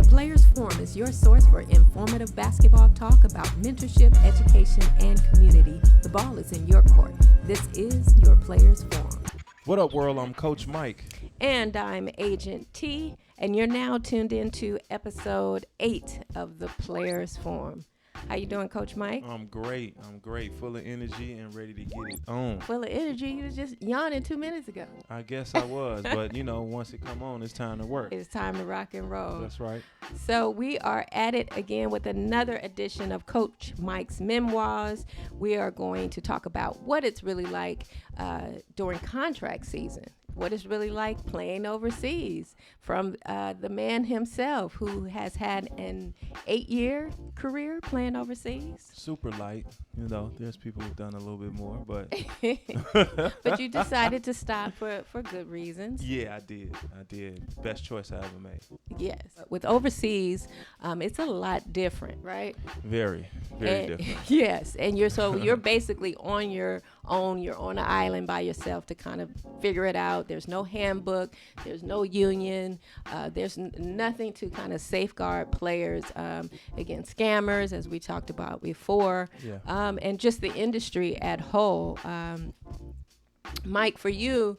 Players Forum is your source for informative basketball talk about mentorship, education, and community. The ball is in your court. This is your Players Forum. What up, world? I'm Coach Mike. And I'm Agent Tee, and you're now tuned into episode 8 of the Players Forum. How you doing, Coach Mike? I'm great. Full of energy and ready to get it on. Full of energy? You was just yawning 2 minutes ago. I guess I was, but once it come on, it's time to work. It's time to rock and roll. That's right. So we are at it again with another edition of Coach Mike's Memoirs. We are going to talk about what it's really like during contract season. What it's really like playing overseas from the man himself who has had an 8-year career playing overseas. Super light. There's people who've done a little bit more, but. But you decided to stop for good reasons. Yeah, I did. Best choice I ever made. Yes. With overseas, it's a lot different, right? Very different. Yes. And you're basically on your own. You're on an island by yourself to kind of figure it out. There's no handbook. There's no union. There's nothing to kind of safeguard players against scammers, as we talked about before. Yeah. And just the industry at whole. Mike, for you've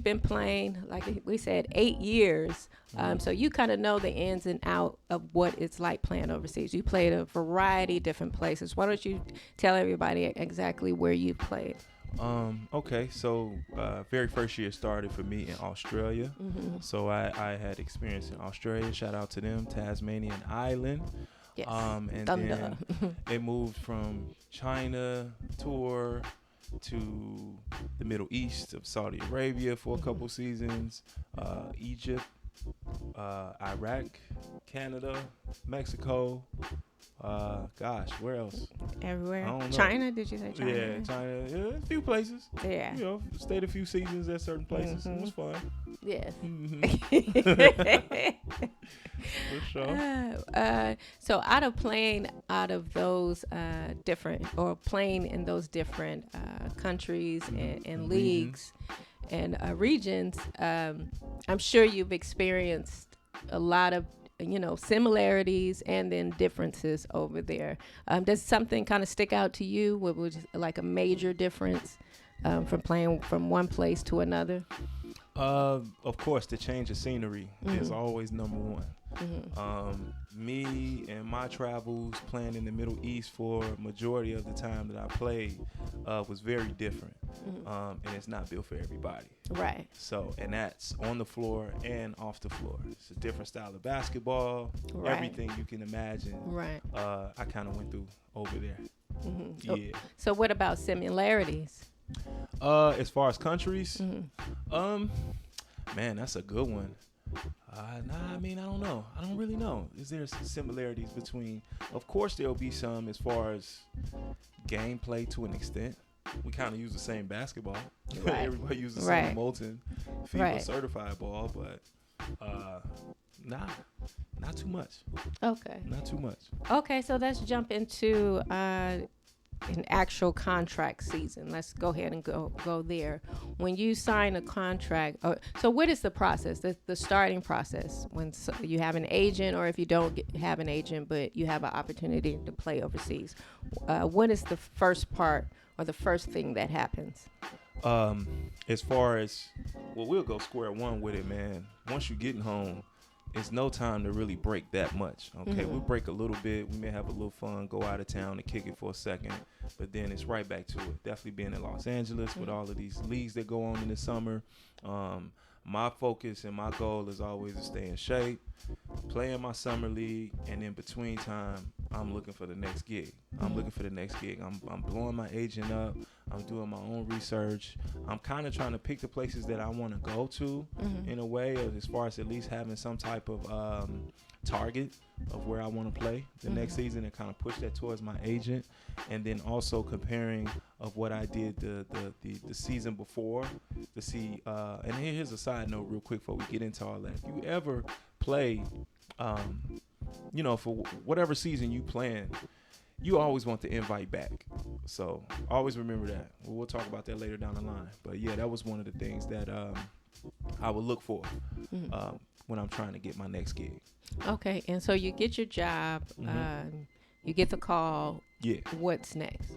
been playing, like we said, 8 years. So you kind of know the ins and outs of what it's like playing overseas. You played a variety of different places. Why don't you tell everybody exactly where you played? Okay, so very first year started for me in Australia. Mm-hmm. So I had experience in Australia. Shout out to them, Tasmanian Island. Yes. And Thunder. then it moved from China tour to the Middle East of Saudi Arabia for a couple seasons, Egypt, Iraq, Canada, Mexico. Where else? Everywhere. I don't know. China? Did you say China? Yeah, China. Yeah, a few places. Yeah. Stayed a few seasons at certain places. Mm-hmm. It was fun. Yes. Mm-hmm. For sure. So out of playing out of those playing in those different countries and leagues and regions, I'm sure you've experienced a lot of similarities and then differences over there. Does something kind of stick out to you? What was like a major difference from playing from one place to another? Of course, the change of scenery is always number one. Mm-hmm. Me and my travels playing in the Middle East for majority of the time that I played was very different. And it's not built for everybody. Right. So, and that's on the floor and off the floor. It's a different style of basketball. Right. Everything you can imagine. Right. I kind of went through over there. Mm-hmm. Yeah. So what about similarities? As far as countries, man, that's a good one. I don't know. I don't really know. Is there similarities between? Of course, there'll be some as far as gameplay to an extent. We kind of use the same basketball. Right. Everybody uses the same Molten Fiba certified ball, but not too much. Okay. Not too much. Okay, so let's jump into an actual contract season. Let's go ahead and go there. When you sign a contract, so what is the process, the starting process when you have an agent, or if you don't have an agent but you have an opportunity to play overseas? What is the first part or the first thing that happens? As far as, we'll go square one with it, man. Once you're getting home, it's no time to really break that much. Okay, we'll break a little bit. We may have a little fun, go out of town and kick it for a second, but then it's right back to it. Definitely being in Los Angeles with all of these leagues that go on in the summer. My focus and my goal is always to stay in shape, play in my summer league, and in between time, I'm looking for the next gig. I'm blowing my agent up. I'm doing my own research. I'm kind of trying to pick the places that I want to go to in a way, as far as at least having some type of target of where I want to play the next season, and kind of push that towards my agent. And then also comparing of what I did the season before to see. And here's a side note real quick before we get into all that. If you ever play, for whatever season you plan, you always want the invite back. So always remember that. We'll talk about that later down the line. But yeah, that was one of the things that I would look for. when I'm trying to get my next gig. Okay, and so you get your job, you get the call. Yeah. What's next?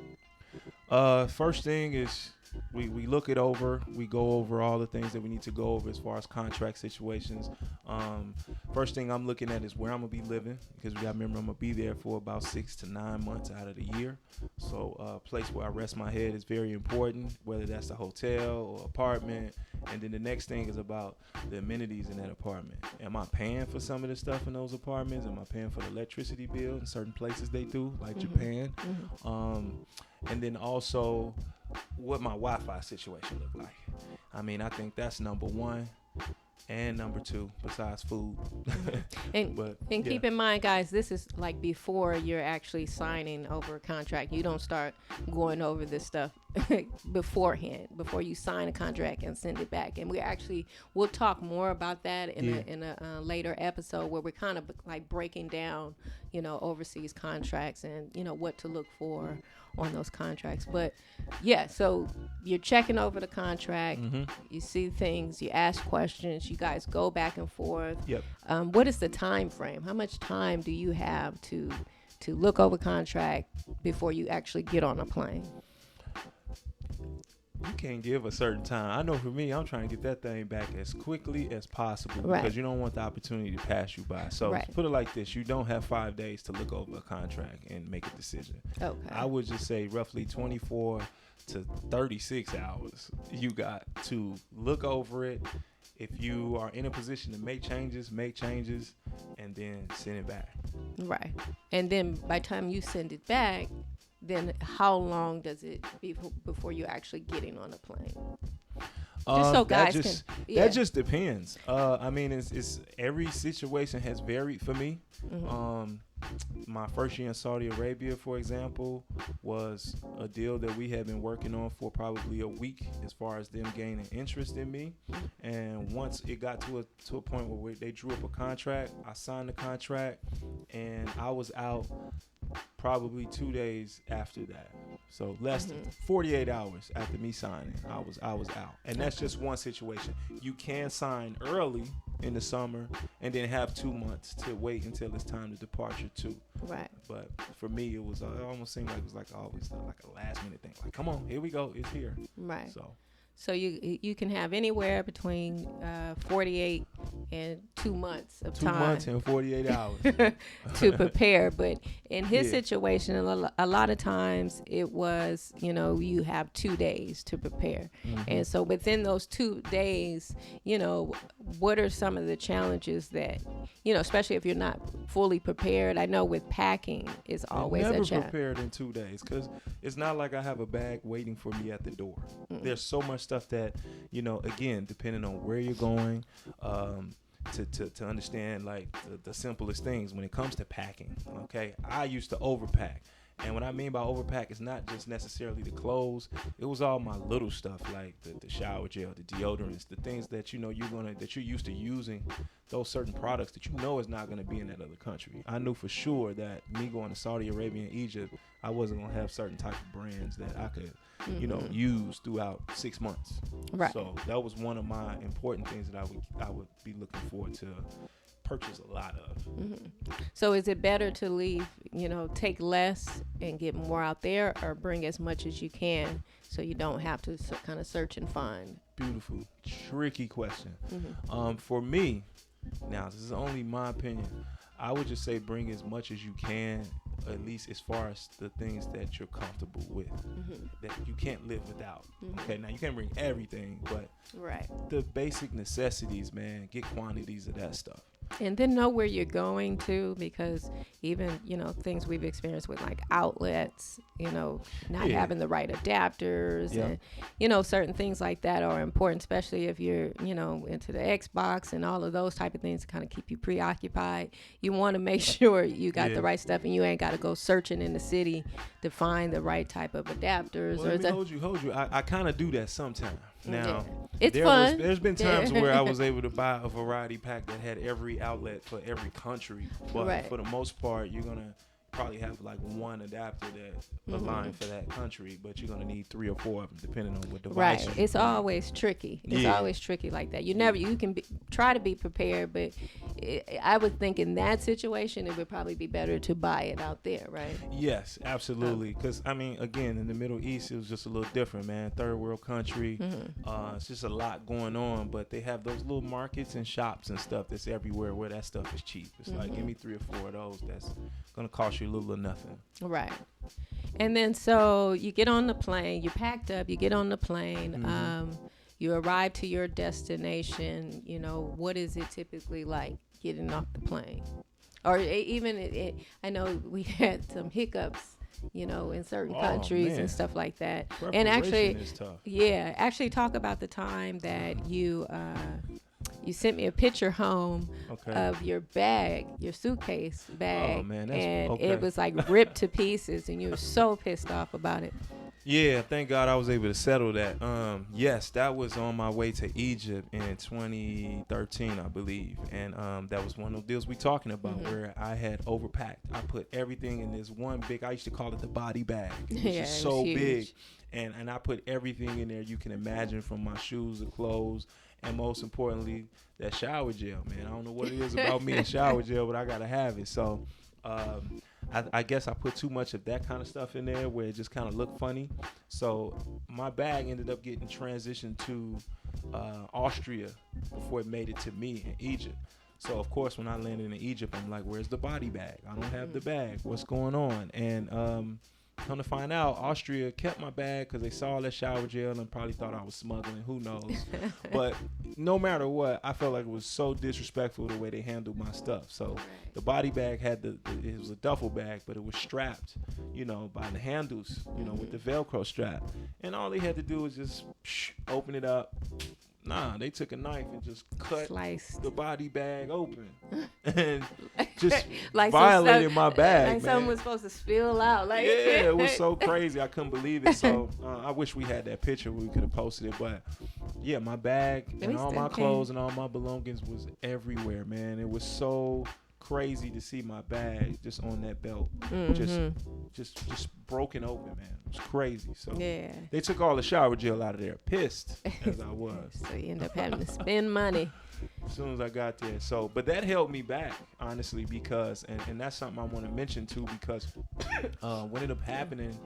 First thing is we look it over. We go over all the things that we need to go over as far as contract situations. First thing I'm looking at is where I'm gonna be living, because we got to remember I'm gonna be there for about 6 to 9 months out of the year. So a place where I rest my head is very important, whether that's a hotel or apartment. And then the next thing is about the amenities in that apartment. Am I paying for some of the stuff in those apartments? Am I paying for the electricity bill in certain places they do, like Japan? And then also what my Wi-Fi situation look like. I mean, I think that's number one. And number two, besides food. And keep in mind, guys, this is like before you're actually signing over a contract. You don't start going over this stuff beforehand, before you sign a contract and send it back. And we'll talk more about that in a later episode, where we're kind of like breaking down, overseas contracts and, what to look for on those contracts. But yeah, so you're checking over the contract, you see things, you ask questions, you guys go back and forth. Yep. What is the time frame? How much time do you have to look over contract before you actually get on a plane? You can't give a certain time. I know for me, I'm trying to get that thing back as quickly as possible, right, because you don't want the opportunity to pass you by. So put it like this. You don't have 5 days to look over a contract and make a decision. Okay. I would just say roughly 24 to 36 hours you got to look over it. If you are in a position to make changes, and then send it back. Right. And then by the time you send it back, then how long does it be before you're actually getting on a plane? Just so guys that just depends. I mean, it's every situation has varied for me. My first year in Saudi Arabia, for example, was a deal that we had been working on for probably a week, as far as them gaining interest in me. And once it got to a point where they drew up a contract, I signed the contract, and I was out probably 2 days after that. So less than 48 hours after me signing, I was out. And that's just one situation. You can sign early in the summer and then have 2 months to wait until it's time to departure too. Right. But for me, it almost seemed like it was like always like a last minute thing. Like, come on, here we go, it's here. Right. So you can have anywhere between 48 and 2 months of time. 2 months and 48 hours. to prepare. But in his situation, a lot of times it was, you have 2 days to prepare. And so within those 2 days, what are some of the challenges that, especially if you're not fully prepared? I know with packing is always a challenge. Never prepared in 2 days, because it's not like I have a bag waiting for me at the door. There's so much stuff that, again, depending on where you're going, to understand like the simplest things when it comes to packing. Okay, I used to overpack. And what I mean by overpack is not just necessarily the clothes. It was all my little stuff, like the shower gel, the deodorants, the things that that you're used to using, those certain products that is not gonna be in that other country. I knew for sure that me going to Saudi Arabia and Egypt, I wasn't gonna have certain type of brands that I could, use throughout 6 months. Right. So that was one of my important things that I would be looking forward to purchase a lot of. So is it better to leave, take less and get more out there, or bring as much as you can so you don't have to kind of search and find? Beautiful, tricky question. For me, now this is only my opinion, I would just say bring as much as you can, at least as far as the things that you're comfortable with, that you can't live without. Okay, now you can't bring everything, but the basic necessities, man, get quantities of that stuff. And then know where you're going to, because even, things we've experienced with like outlets, not having the right adapters and, certain things like that are important, especially if you're, into the Xbox and all of those type of things to kind of keep you preoccupied. You want to make sure you got the right stuff, and you ain't got to go searching in the city to find the right type of adapters. Well, let me hold you. I kind of do that sometimes. Now, it's fun. There's been times where I was able to buy a variety pack that had every outlet for every country, but for the most part, you're gonna probably have like one adapter that align for that country, but you're gonna need 3 or 4 of them depending on what device. Right. It's always tricky. It's always tricky like that. You can try to be prepared, but I would think in that situation it would probably be better to buy it out there, right? Yes, absolutely. Because I mean, again, in the Middle East, it was just a little different, man. Third world country. It's just a lot going on, but they have those little markets and shops and stuff that's everywhere where that stuff is cheap. It's like, give me 3 or 4 of those. That's gonna cost you a little or nothing. Right. And then so you get on the plane, you packed up, you get on the plane, you arrive to your destination. You know, what is it typically like getting off the plane? Or even, I know we had some hiccups, you know, in certain countries and stuff like that. And actually, is tough. Actually talk about the time that you sent me a picture home of your bag, your suitcase bag. Oh, man, and it was like ripped to pieces, and you were so pissed off about it. Yeah, thank God I was able to settle that. Yes, that was on my way to Egypt in 2013, I believe. And that was one of those deals we talking about where I had overpacked. I put everything in this one big, I used to call it the body bag. It was just so big. And I put everything in there you can imagine, from my shoes to clothes. And most importantly, that shower gel, man. I don't know what it is about me and shower gel, but I got to have it. So I guess I put too much of that kind of stuff in there where it just kind of looked funny. So my bag ended up getting transitioned to Austria before it made it to me in Egypt. So, of course, when I landed in Egypt, I'm like, where's the body bag? I don't have the bag. What's going on? And come to find out, Austria kept my bag because they saw that shower gel and probably thought I was smuggling. Who knows? But no matter what, I felt like it was so disrespectful the way they handled my stuff. So the body bag had it was a duffel bag, but it was strapped, you know, by the handles, you know, with the Velcro strap. And all they had to do was just open it up. Nah, they took a knife and just cut the body bag open and just like violated my bag. Like something was supposed to spill out. Like it was so crazy. I couldn't believe it. So I wish we had that picture. We could have posted it. But yeah, my bag and all my clothes and all my belongings was everywhere, man. It was so crazy to see my bag just on that belt, just broken open, man. It was crazy. So they took all the shower gel out of there, pissed as I was. So you end up having to spend money as soon as I got there. So, but that held me back, honestly, because and that's something I want to mention too, because what ended up happening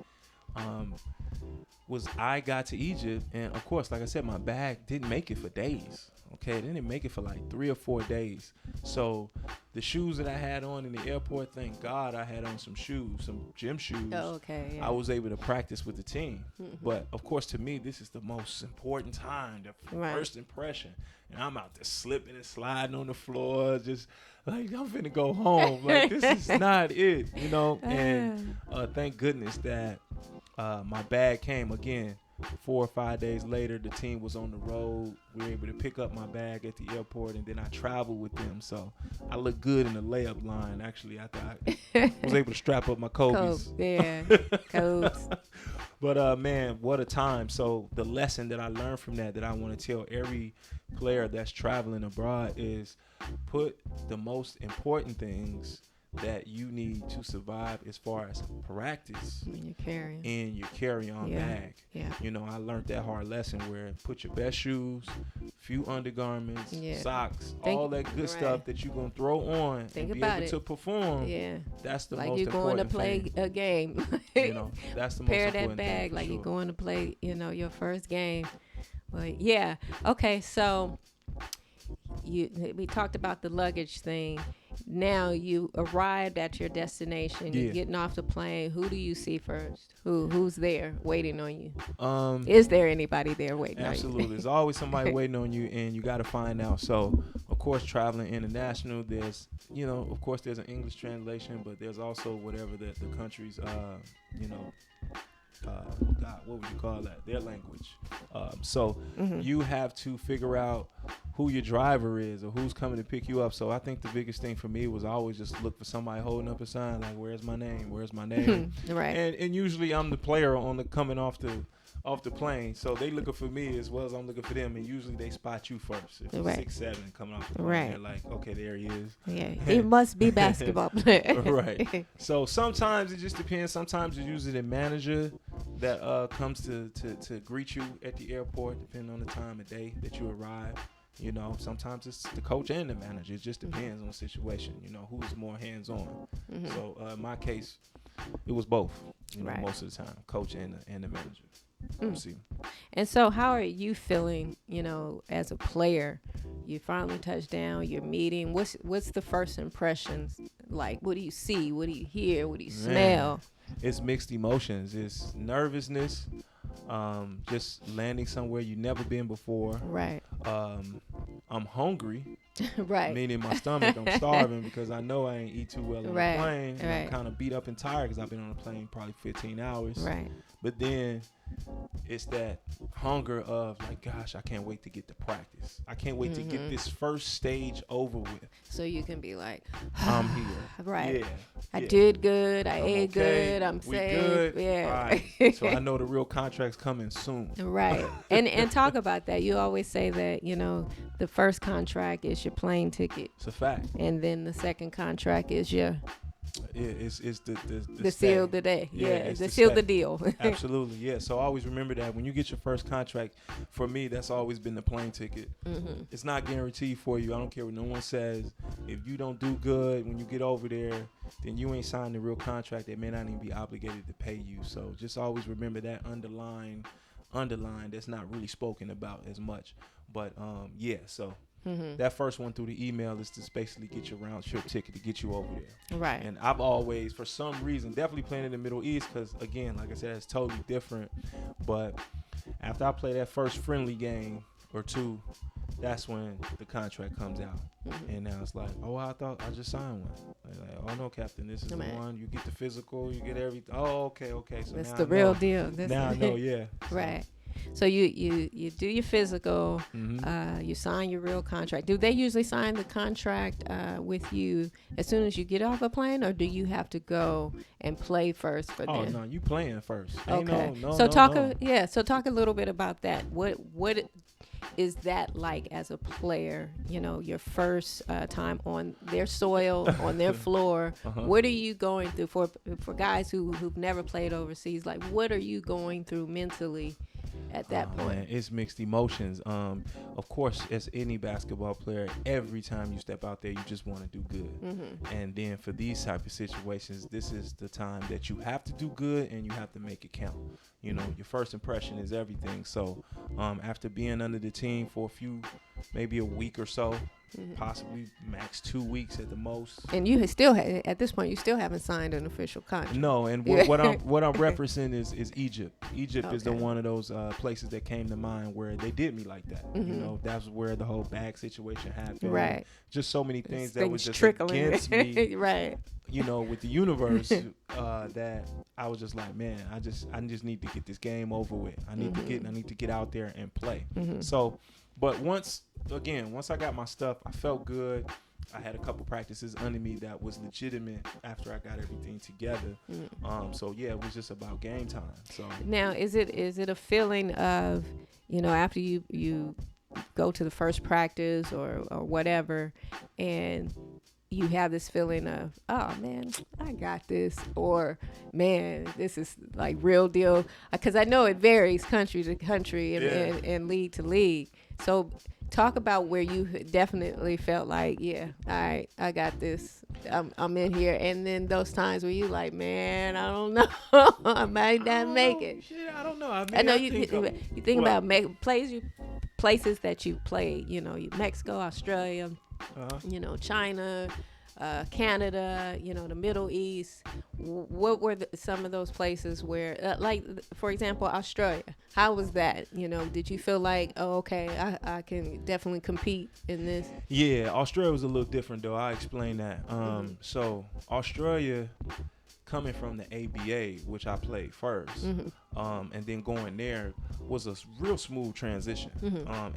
was I got to Egypt, and of course, like I said, my bag didn't make it for days. Okay, it didn't make it for like 3 or 4 days. So the shoes that I had on in the airport, thank God I had on some shoes, some gym shoes. I was able to practice with the team. But of course, to me, this is the most important time, the first impression. And I'm out there slipping and sliding on the floor, just like, I'm finna go home. Like, this is not it, you know? And thank goodness that my bag came again. 4 or 5 days later, the team was on the road. We were able to pick up my bag at the airport, and then I traveled with them. So I looked good in the layup line, actually. I was able to strap up my Kobe's. Kobe's. But, man, what a time. So the lesson that I learned from that I want to tell every player that's traveling abroad is put the most important things that you need to survive as far as practice in your carry-on bag. You know, I learned that hard lesson where put your best shoes, few undergarments, socks, all that good stuff that you're going to throw on and be able to perform. That's the most important thing. Like you're going to play a game. You know, that's the most important thing. Pair that bag like you're going to play, you know, your first game. But okay, so we talked about the luggage thing. Now you arrived at your destination. You're getting off the plane. Who do you see first? Who's there waiting on you? Is there anybody there waiting on you? Absolutely. There's always somebody waiting on you, and you got to find out. So, of course, traveling international, there's, you know, of course, there's an English translation, but there's also whatever the country's, you know, God, what would you call that? Their language. So you have to figure out who your driver is or who's coming to pick you up. So I think the biggest thing for me was I always just look for somebody holding up a sign like, "Where's my name? Where's my name?" Right. And usually I'm the player on the coming off off the plane. So they looking for me as well as I'm looking for them, and usually they spot you first. If it's 6'7" coming off the plane, they're like, okay, there he is. Yeah, he must be basketball player. Right. So sometimes it just depends. Sometimes it's usually the manager that comes to greet you at the airport, depending on the time of day that you arrive. You know, sometimes it's the coach and the manager. It just depends on the situation. You know, who's more hands-on. So in my case, it was both. You know, most of the time, coach and the manager. See. And so, how are you feeling? You know, as a player, you finally touched down. You're meeting. What's the first impressions like? What do you see? What do you hear? What do you smell? It's mixed emotions. It's nervousness. Just landing somewhere you've never been before. Right. I'm hungry. Right. Meaning my stomach, I'm starving because I know I ain't eat too well on the plane. And I'm kind of beat up and tired because I've been on the plane probably 15 hours. Right. But then it's that hunger of like, gosh, I can't wait to get to practice. I can't wait to get this first stage over with. So you can be like, I'm here. Right. Yeah. I did good. I ate good. I'm safe. Good. Yeah. Right. So I know the real contract's coming soon. Right. And talk about that. You always say that, you know, the first contract is your plane ticket. It's a fact. And then the second contract is your it's the seal the day. Yeah, the seal the deal. Absolutely. Yeah. So always remember that when you get your first contract, for me, that's always been the plane ticket. It's not guaranteed for you. I don't care what no one says. If you don't do good when you get over there, then you ain't signed the real contract. They may not even be obligated to pay you. So just always remember that underline that's not really spoken about as much. But yeah, so that first one through the email is to basically get your round trip ticket to get you over there. Right. And I've always, for some reason, definitely playing in the Middle East because, again, like I said, it's totally different. But after I play that first friendly game or two, that's when the contract comes out. And now it's like, oh, I thought I just signed one. Like, oh, no, Captain, this is the one. You get the physical, you get everything. Oh, okay. So that's now the real deal. Now I know, yeah. Right. So you do your physical, you sign your real contract. Do they usually sign the contract with you as soon as you get off a plane, or do you have to go and play first for them? Oh no, you playing first. Okay. So talk a little bit about that. What is that like as a player? You know, your first time on their soil, on their floor. What are you going through for guys who've never played overseas? Like, what are you going through mentally at that point? Man, it's mixed emotions. Of course, as any basketball player, every time you step out there, you just want to do good. And then for these type of situations, this is the time that you have to do good and you have to make it count. You know, your first impression is everything. So after being under the team for maybe a week or so, possibly max 2 weeks at the most. And you still at this point, you still haven't signed an official contract. No, and what I'm referencing is Egypt. Egypt is the one of those places that came to mind where they did me like that. You know, that's where the whole bag situation happened. Right. Just so many things that was just trickling against me. Right. You know, with the universe, that I was just like, man, I just need to get this game over with. I need to get out there and play. So, but once I got my stuff, I felt good. I had a couple practices under me that was legitimate after I got everything together. So yeah, it was just about game time. So now, is it a feeling of, you know, after you go to the first practice or whatever, and you have this feeling of, oh man, I got this, or man, this is like real deal? Because I know it varies country to country and league to league. So talk about where you definitely felt like, yeah, I got this. I'm in here. And then those times where you like, man, I don't know, I might not make it. Shit, I don't know. I know you think about places that you played. You know, Mexico, Australia, you know, China, Canada, you know, the Middle East. What were some of those places where, like, for example, Australia? How was that? You know, did you feel like, oh, okay, I can definitely compete in this? Yeah, Australia was a little different, though. I'll explain that. So Australia, coming from the ABA, which I played first, and then going there was a real smooth transition.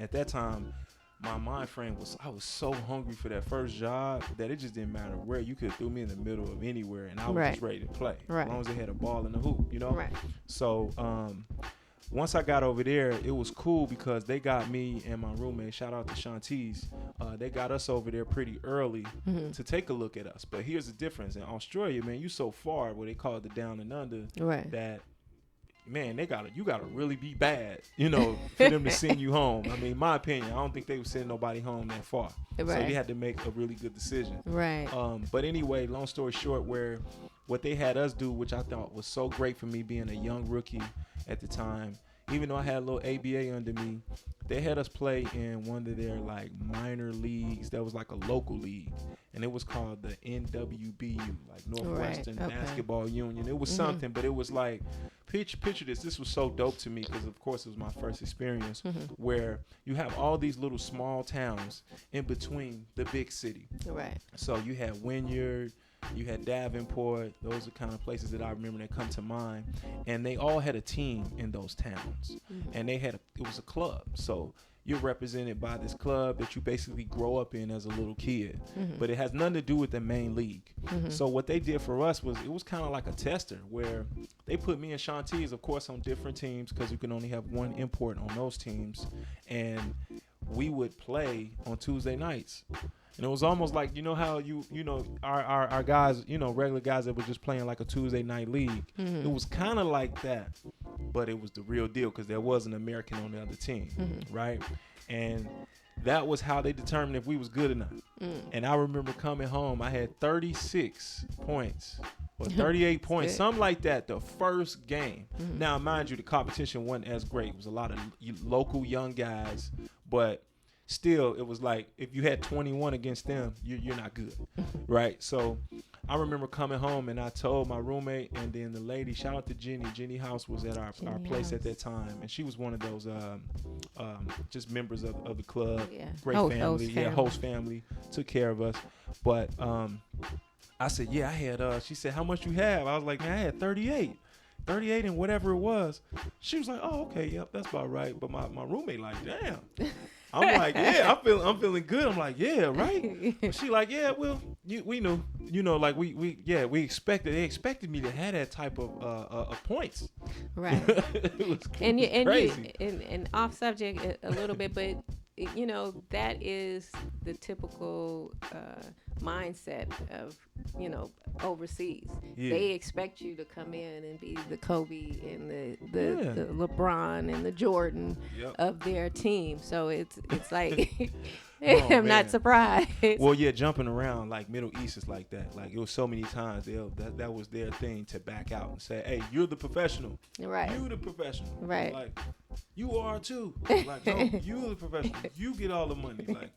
At that time, my mind frame was, I was so hungry for that first job that it just didn't matter where. You could throw me in the middle of anywhere and I was just ready to play. As long as they had a ball in the hoop, you know? Right. So once I got over there, it was cool because they got me and my roommate, shout out to Shantice, they got us over there pretty early to take a look at us. But here's the difference. In Australia, man, you so far, where they call it the down and under, that, man, you gotta really be bad, you know, for them to send you home. I mean, my opinion, I don't think they would send nobody home that far. So they had to make a really good decision. But anyway, long story short, what they had us do, which I thought was so great for me being a young rookie at the time, even though I had a little ABA under me, they had us play in one of their like minor leagues that was like a local league, and it was called the NWBU, like Northwestern Basketball Union. It was something, but it was like, picture this. This was so dope to me because, of course, it was my first experience where you have all these little small towns in between the big city. So you had Wynyard, you had Davenport. Those are kind of places that I remember that come to mind. And they all had a team in those towns. And it was a club. So you're represented by this club that you basically grow up in as a little kid. But it has nothing to do with the main league. So what they did for us was, it was kind of like a tester where they put me and Shantice, of course, on different teams because you can only have one import on those teams. And we would play on Tuesday nights. And it was almost like, you know how you know, our guys, you know, regular guys that were just playing like a Tuesday night league. It was kind of like that, but it was the real deal because there was an American on the other team, right? And that was how they determined if we was good or not. And I remember coming home, I had 36 points or 38 points, something like that, the first game. Now, mind you, the competition wasn't as great. It was a lot of local young guys, but still, it was like, if you had 21 against them, you're not good, right? So I remember coming home and I told my roommate and then the lady, shout out to Jenny. Jenny House was at our place at that time, and she was one of those just members of the club. Great family, host family, took care of us. But I said, I had, she said, how much you have? I was like, man, I had 38 and whatever it was. She was like, oh, okay, yep, that's about right. But my roommate like, damn. I'm like, I'm feeling good. I'm like, yeah, right. She like, yeah, well, we knew, you know, like we expected. They expected me to have that type of points. Right. It was crazy. And off subject a little bit, but you know, that is the typical mindset of, you know, overseas. They expect you to come in and be the Kobe and the LeBron and the Jordan of their team. So it's like I'm not surprised. Well, jumping around like Middle East is like that. Like it was so many times that was their thing to back out and say, hey, you're the professional. Right. You the professional. Right. Like you are too. Like no, you're the professional. You get all the money. Like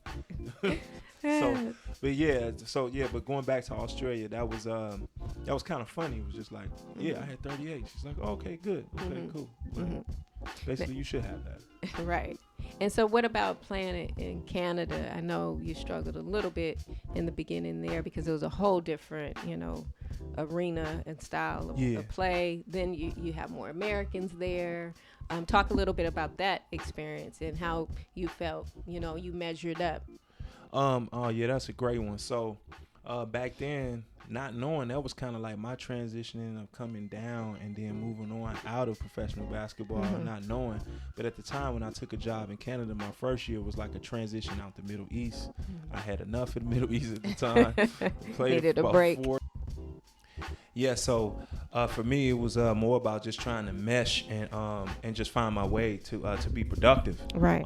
but going back to Australia, that was kind of funny. It was just like, I had 38. She's like, oh, okay, good. Okay, cool. Like, basically, you should have that. Right. And so what about playing in Canada? I know you struggled a little bit in the beginning there because it was a whole different, you know, arena and style of play. Then you have more Americans there. Talk a little bit about that experience and how you felt, you know, you measured up. That's a great one. So back then, not knowing, that was kind of like my transitioning of coming down and then moving on out of professional basketball, not knowing. But at the time when I took a job in Canada, my first year was like a transition out the Middle East. I had enough of the Middle East at the time. Needed a break. So for me, it was more about just trying to mesh and just find my way to be productive. Right.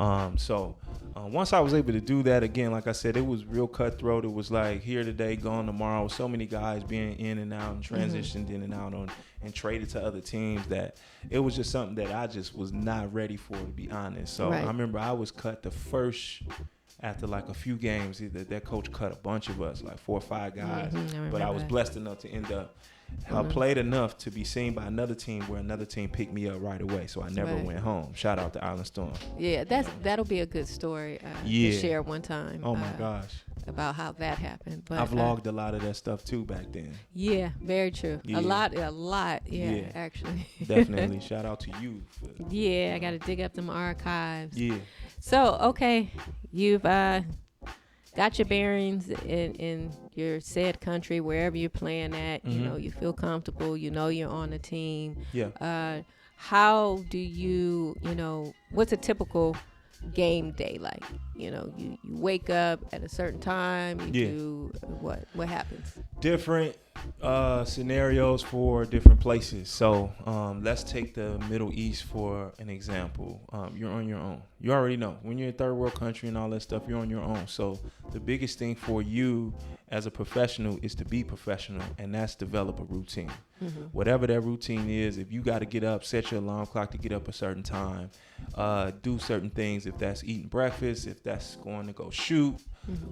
Once I was able to do that, again, like I said, it was real cutthroat. It was like here today, gone tomorrow. So many guys being in and out and transitioned in and out and traded to other teams that it was just something that I just was not ready for, to be honest. So I remember I was cut the first. After like a few games, that coach cut a bunch of us, like 4 or 5 guys. But I was blessed enough to end up, I played enough to be seen by another team where another team picked me up right away. So I never went home. Shout out to Island Storm. Yeah, that'll be a good story to share one time. Oh my gosh. About how that happened. But I vlogged a lot of that stuff too back then. Yeah, very true. Yeah. A lot. Yeah, actually. Definitely. Shout out to you. I got to dig up them archives. Yeah. So, okay, you've got your bearings in your said country, wherever you're playing at. You know, you feel comfortable. You know, you're on the team. Yeah. how do you, what's a typical game day like? You wake up at a certain time, you do what happens? Different scenarios for different places. So let's take the Middle East for an example. You're on your own. You already know when you're in third world country and all that stuff, you're on your own. So the biggest thing for you as a professional is to be professional, and that's develop a routine. Whatever that routine is, if you got to get up, set your alarm clock to get up a certain time, do certain things. If that's eating breakfast, if that's going to go shoot,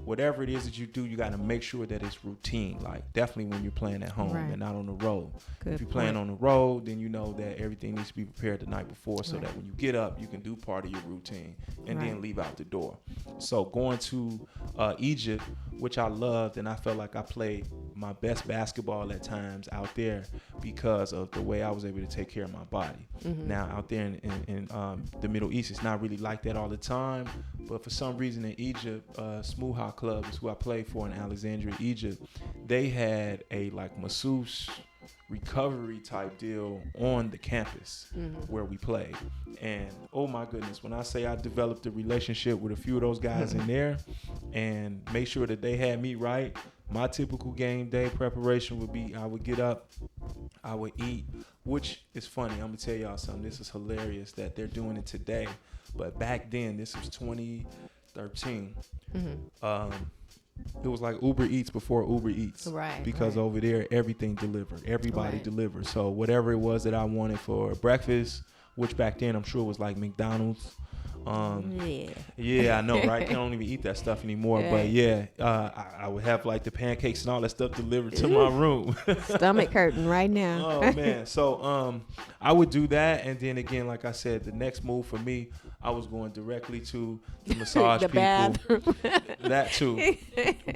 whatever it is that you do, you got to make sure that it's routine. Like definitely when you're playing at home and not on the road. If you're playing on the road, then you know that everything needs to be prepared the night before, so that when you get up, you can do part of your routine and then leave out the door. So going to Egypt, which I loved, and I felt like I played my best basketball at times out there because of the way I was able to take care of my body. Now out there in the Middle East, it's not really like that all the time, but for some reason in Egypt, Smuha Club is who I played for in Alexandria, Egypt. They had a like masseuse recovery type deal on the campus where we played. And oh my goodness, when I say I developed a relationship with a few of those guys in there and make sure that they had me right, my typical game day preparation would be I would get up, I would eat, which is funny. I'm gonna tell y'all something. This is hilarious that they're doing it today, but back then, this was 2013. It was like Uber Eats before Uber Eats, because over there everything delivered, everybody delivered. So whatever it was that I wanted for breakfast, which back then I'm sure was like McDonald's. Yeah, I know, right? They don't even eat that stuff anymore. But yeah, I would have like the pancakes and all that stuff delivered to my room. Stomach hurting right now. Oh man. So I would do that, and then again, like I said, the next move for me, I was going directly to the massage the people. Bathroom. That too.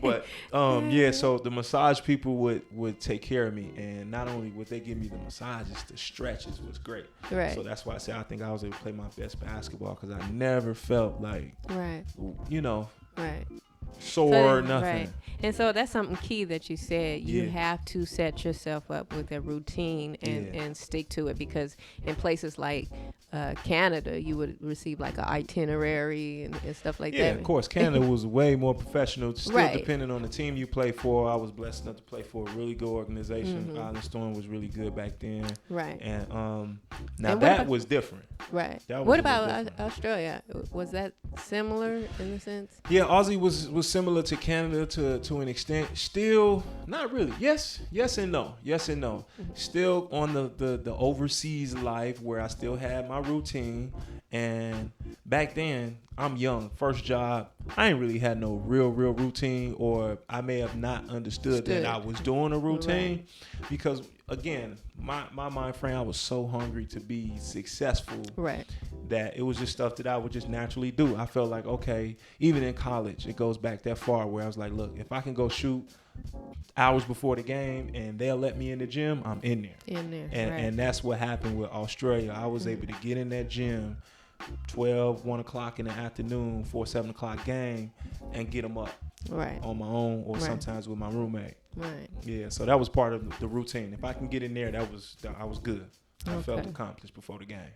But yeah, so the massage people would take care of me, and not only would they give me the massages, the stretches was great. Right. So that's why I say I think I was able to play my best basketball, because I never felt like sore, nothing. Right. And so that's something key that you said. You have to set yourself up with a routine and stick to it, because in places like Canada, you would receive like an itinerary and stuff like that. Yeah, of course. Canada was way more professional. Still depending on the team you play for. I was blessed enough to play for a really good organization. Island Storm was really good back then. Right. And now that was different. Right. What about Australia? Was that similar in the sense? Yeah, Aussie was similar to Canada to an extent. Still, not really. Yes and no. Yes and no. Still on the overseas life where I still had my routine. And back then, I'm young, first job. I ain't really had no real routine, or I may have not understood that I was doing a routine, because again, my mind frame, I was so hungry to be successful that it was just stuff that I would just naturally do. I felt like, okay, even in college, it goes back that far where I was like, look, if I can go shoot hours before the game and they'll let me in the gym, I'm in there. And that's what happened with Australia. I was able to get in that gym 1 o'clock in the afternoon for a 7 o'clock game and get them up on my own, or sometimes with my roommate. Yeah, so that was part of the routine. If I can get in there, I was good. I felt accomplished before the game.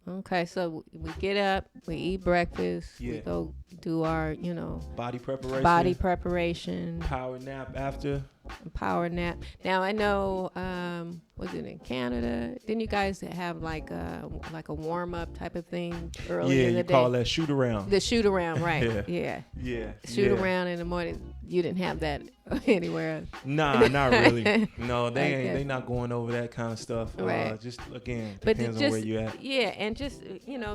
Okay, so we get up, we eat breakfast, we go do our, body preparation, power nap after. Power nap. Now I know, was it in Canada? Didn't you guys have like a warm up type of thing early in the day? Yeah, you call that shoot around. The shoot around, right? Yeah. Shoot around in the morning. You didn't have that anywhere else. Nah, not really. No, they not going over that kind of stuff. Right. Just again, depends on where you at. Yeah, and just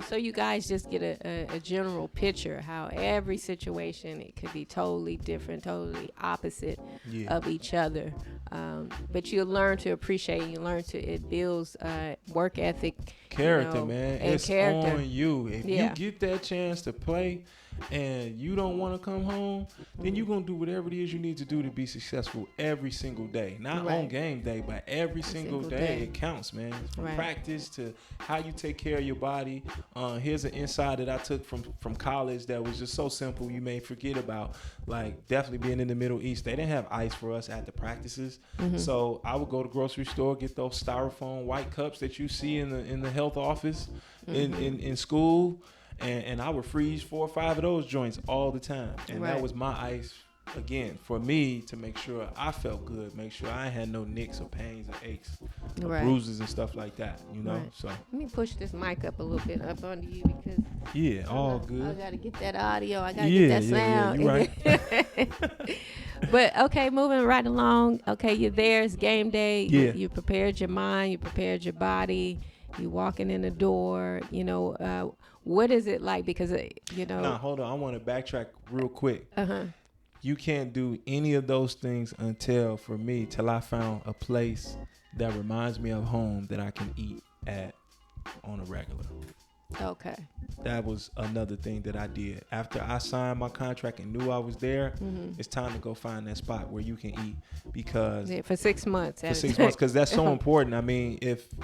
so you guys just get a general picture how every situation, it could be totally different, totally opposite of each other. But you learn to appreciate. It builds work ethic, character, man. It's character on you. If you get that chance to play and you don't want to come home, then you're going to do whatever it is you need to do to be successful every single day. Not on game day, but every single day. It counts, man. From practice to how you take care of your body. Here's an insight that I took from college that was just so simple you may forget about. Like, definitely being in the Middle East, they didn't have ice for us at the practices. So I would go to the grocery store, get those styrofoam white cups that you see in the health office in school, and I would freeze 4 or 5 of those joints all the time. And that was my ice, again, for me to make sure I felt good, make sure I had no nicks or pains or aches or bruises and stuff like that, you know. So let me push this mic up a little bit up under you, because all good. I gotta get that audio, I gotta get that sound. You right. But okay, moving right along. Okay, you're there, it's game day. You prepared your mind, you prepared your body, you walking in the door, you know. What is it like? Because Nah, hold on, I want to backtrack real quick. You can't do any of those things till I found a place that reminds me of home that I can eat at on a regular. Okay. That was another thing that I did. After I signed my contract and knew I was there, it's time to go find that spot where you can eat, because for 6 months. Because that's so important. I mean,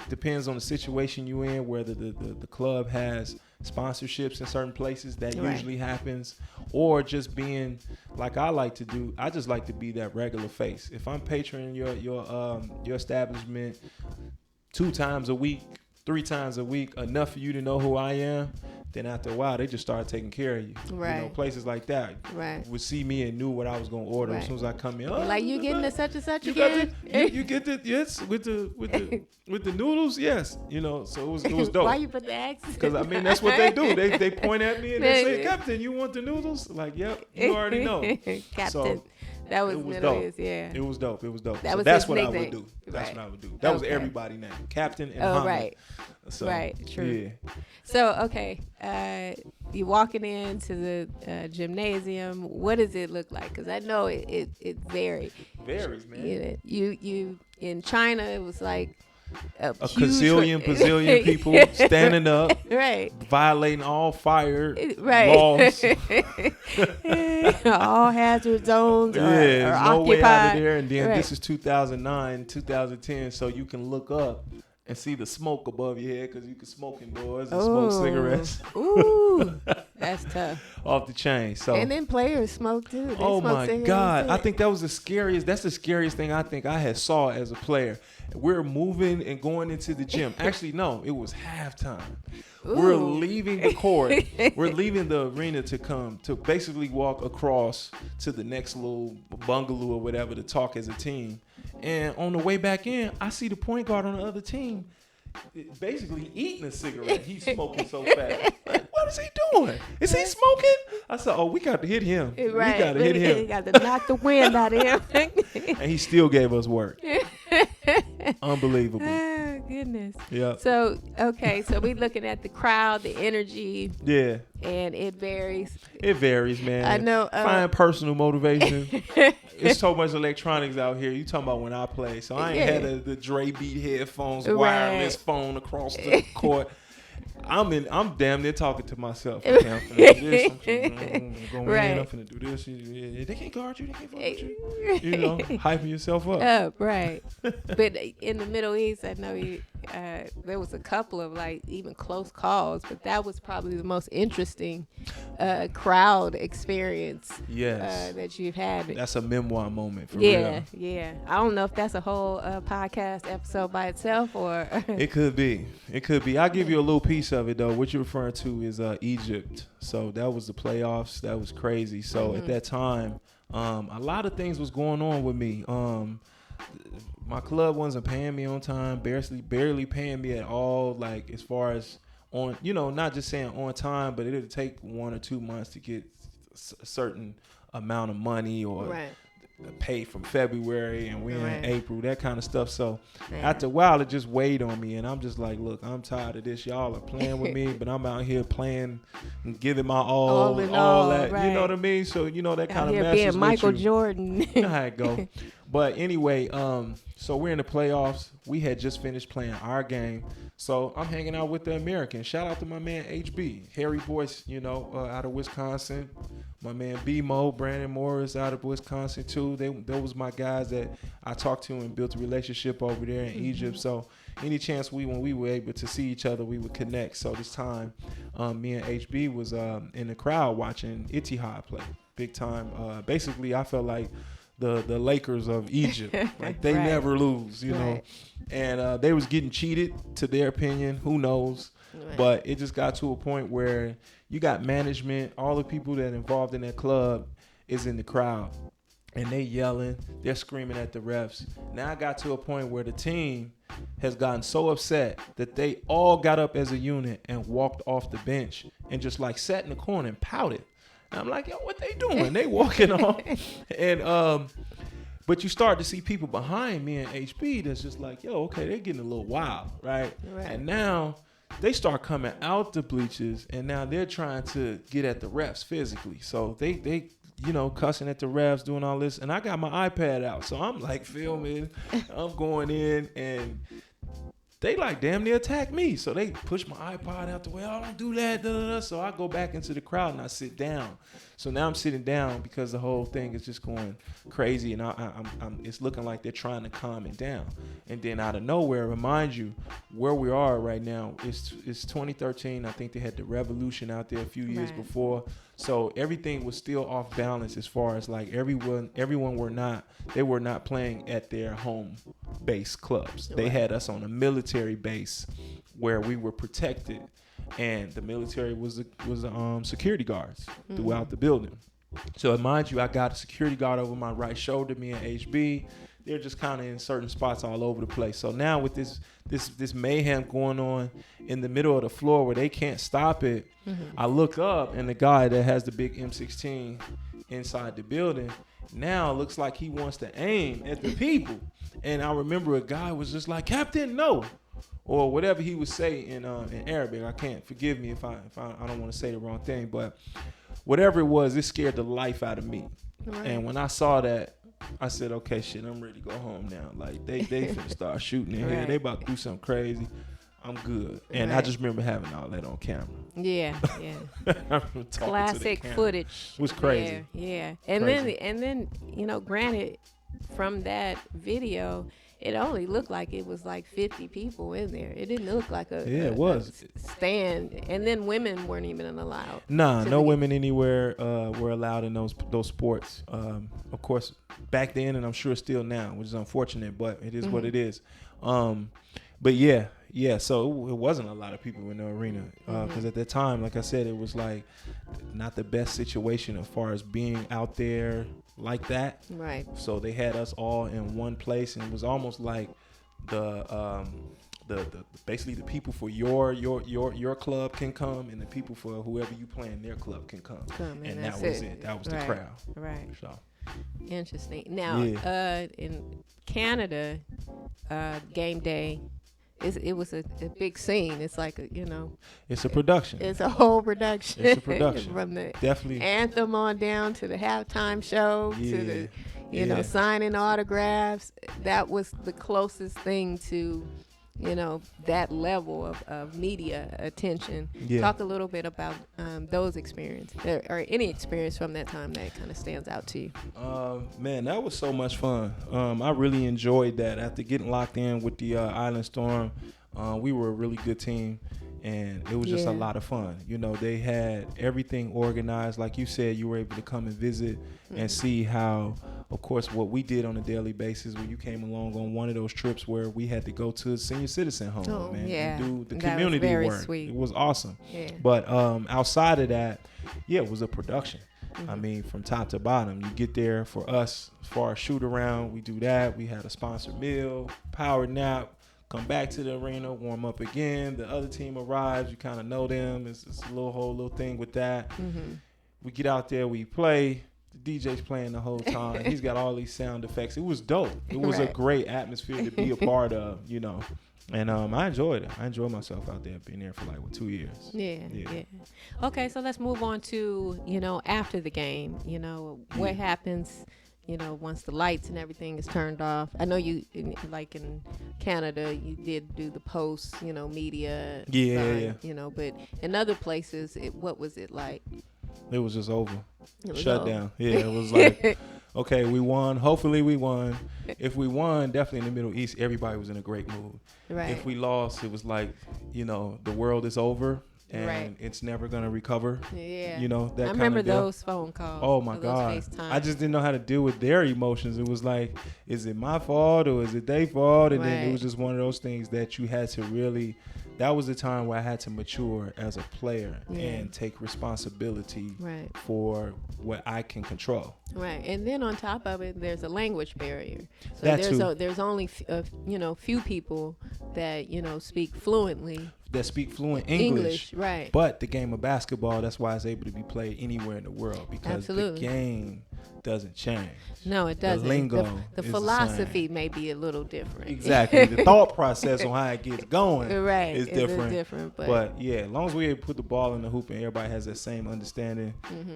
depends on the situation you in, whether the club has sponsorships in certain places, that usually happens, or just being like I like to do. I just like to be that regular face. If I'm patroning your establishment 2 times a week, 3 times a week, enough for you to know who I am, then after a while they just start taking care of you. Right. You know, places like that would see me and knew what I was gonna order as soon as I come in. Like, you getting the such and such again? You get the yes with the noodles, yes. You know, so it was dope. Why you put the accent? Because I mean that's what they do. They point at me and they say, "Captain, you want the noodles?" Like, yep, you already know. Captain. So, that was dope. It was dope. That's what I would do. That's what I would do. That was everybody's name, Captain and Muhammad. Right. So, True. Yeah. So okay, you walking into the gymnasium. What does it look like? Because I know it varies. Varies, man. You in China, it was like a bazillion people standing up, violating all fire laws, all hazard zones, or no occupied. way out of there. And then this is 2009, 2010, so you can look up and see the smoke above your head, because you can smoke indoors and smoke cigarettes. Ooh, that's tough. Off the chain. So, and then players smoke too. They oh smoke my God! I think that was the scariest. That's the scariest thing I think I had saw as a player. We're moving and going into the gym. Actually, no, it was halftime. Ooh. We're leaving the court. We're leaving the arena to basically walk across to the next little bungalow or whatever to talk as a team. And on the way back in, I see the point guard on the other team basically eating a cigarette. He's smoking so fast. Like, what is he doing? Is he smoking? I said, oh, we got to hit him. Right. We got to hit him. We got to knock the wind out of him. And he still gave us work. Unbelievable. Oh, goodness. Yeah. So, okay. So we looking at the crowd, the energy. Yeah. And it varies. It varies, man. I know. Find personal motivation. It's so much electronics out here. You talking about when I play. So I ain't had the Dre Beat headphones, wireless phone across the court. I'm damn near talking to myself. Okay, I'm finna do this. I'm finna do this. They can't guard you. They can't fuck with you. You know, hyping yourself up. Right. But in the Middle East, I know there was a couple of like even close calls, but that was probably the most interesting crowd experience that you've had. That's a memoir moment for real. Yeah. I don't know if that's a whole podcast episode by itself or. It could be. I'll give you a little piece of it though. What you're referring to is Egypt. So that was the playoffs. That was crazy. So at that time, a lot of things was going on with me. My club wasn't paying me on time, barely paying me at all. Like as far as on, not just saying on time, but it'll take 1 or 2 months to get a certain amount of money or pay from February and we're in April, that kind of stuff. So after a while, it just weighed on me, and I'm just like, look, I'm tired of this. Y'all are playing with me, but I'm out here playing and giving my all that. Right. You know what I mean? So that kind of messes being Michael with you. Jordan. You know how it go. But anyway, so we're in the playoffs. We had just finished playing our game. So I'm hanging out with the Americans. Shout out to my man HB, Harry Boyce, out of Wisconsin. My man B-Mo, Brandon Morris out of Wisconsin too. Those my guys that I talked to and built a relationship over there in Egypt. So any chance when we were able to see each other, we would connect. So this time, me and HB was in the crowd watching Ittihad play. Big time. Basically, I felt like the Lakers of Egypt. Like they never lose, know. And they was getting cheated, to their opinion. Who knows? Right. But it just got to a point where you got management, all the people that involved in that club is in the crowd. And they yelling, they're screaming at the refs. Now I got to a point where the team has gotten so upset that they all got up as a unit and walked off the bench and just like sat in the corner and pouted. And I'm like, yo, what they doing? They walking off. And but you start to see people behind me and HB that's just like, yo, okay, they're getting a little wild, right? And now they start coming out the bleachers, and now they're trying to get at the refs physically. So they cussing at the refs, doing all this. And I got my iPad out, so I'm like filming. I'm going in, and they like damn near attack me. So they push my iPod out the way. Oh, don't do that. Da, da, da. So I go back into the crowd and I sit down. So now I'm sitting down because the whole thing is just going crazy, and I'm it's looking like they're trying to calm it down. And then out of nowhere, remind you where we are right now. It's 2013. I think they had the revolution out there a few years before. So everything was still off balance as far as like everyone were not playing at their home base clubs. They had us on a military base where we were protected, and the military was security guards throughout the building. So mind you, I got a security guard over my right shoulder, me and HB. They're just kind of in certain spots all over the place. So now with this mayhem going on in the middle of the floor where they can't stop it, I look up, and the guy that has the big M16 inside the building now looks like he wants to aim at the people. And I remember a guy was just like, "Captain, no," or whatever he would say in Arabic. I can't, forgive me if I don't want to say the wrong thing, but whatever it was, it scared the life out of me. Right. And when I saw that, I said, okay, shit, I'm ready to go home now. Like, they finna start shooting in here. They about to do something crazy. I'm good. And I just remember having all that on camera. Yeah. Classic footage. It was crazy. Yeah. And then, granted, from that video, it only looked like it was like 50 people in there. It didn't look like it was a stand. And then women weren't even allowed. Nah, no women anywhere were allowed in those sports. Of course, back then, and I'm sure still now, which is unfortunate, but it is what it is. But yeah, so it wasn't a lot of people in the arena because at that time, like I said, it was like not the best situation as far as being out there like that. Right. So they had us all in one place, and it was almost like the basically the people for your club can come, and the people for whoever you play in their club can come. And that was it. That was the crowd. Right. So interesting. Now, in Canada, game day. It was a big scene. It's like it's a production. It's a whole production. It's a production. From the definitely anthem on down to the halftime show to the signing autographs. That was the closest thing to that level of media attention. Talk a little bit about those experiences or any experience from that time that kind of stands out to you. Man, that was so much fun. I really enjoyed that. After getting locked in with the Island Storm, we were a really good team, and it was just a lot of fun. They had everything organized. Like you said, you were able to come and visit and see how, of course, what we did on a daily basis when you came along on one of those trips where we had to go to a senior citizen home, and do the community work. Sweet. It was awesome. Yeah. But outside of that, it was a production. I mean, from top to bottom. You get there for us as far as shoot around, we do that. We had a sponsored meal, power nap, come back to the arena, warm up again. The other team arrives, you kind of know them. It's a whole little thing with that. We get out there, we play. The DJ's playing the whole time. He's got all these sound effects. It was dope. It was a great atmosphere to be a part of, And I enjoyed it. I enjoyed myself out there, being there for 2 years. Yeah. Okay, so let's move on to, after the game. What happens, once the lights and everything is turned off. I know like in Canada, you did do the post, media Yeah. sign, but in other places, what was it like? It was just over. It was Shut over. down. Yeah, it was like, okay, we won. Hopefully we won. If we won, definitely in the Middle East, everybody was in a great mood. Right. If we lost, it was like, the world is over and Right. it's never going to recover. Yeah. That I remember deal. those phone calls. Oh my those God. FaceTime. I just didn't know how to deal with their emotions. It was like, is it my fault or is it their fault? And then it was just one of those things that you had to really, that was the time where I had to mature as a player and take responsibility for what I can control. Right. And then on top of it, there's a language barrier. So there's only few people that, speak fluently. That speak fluent English. Right. But the game of basketball, that's why it's able to be played anywhere in the world, because the game doesn't change. No, it doesn't. The lingo, the philosophy may be a little different. Exactly. The thought process on how it gets going is different. It's different. But yeah, as long as we put the ball in the hoop and everybody has that same understanding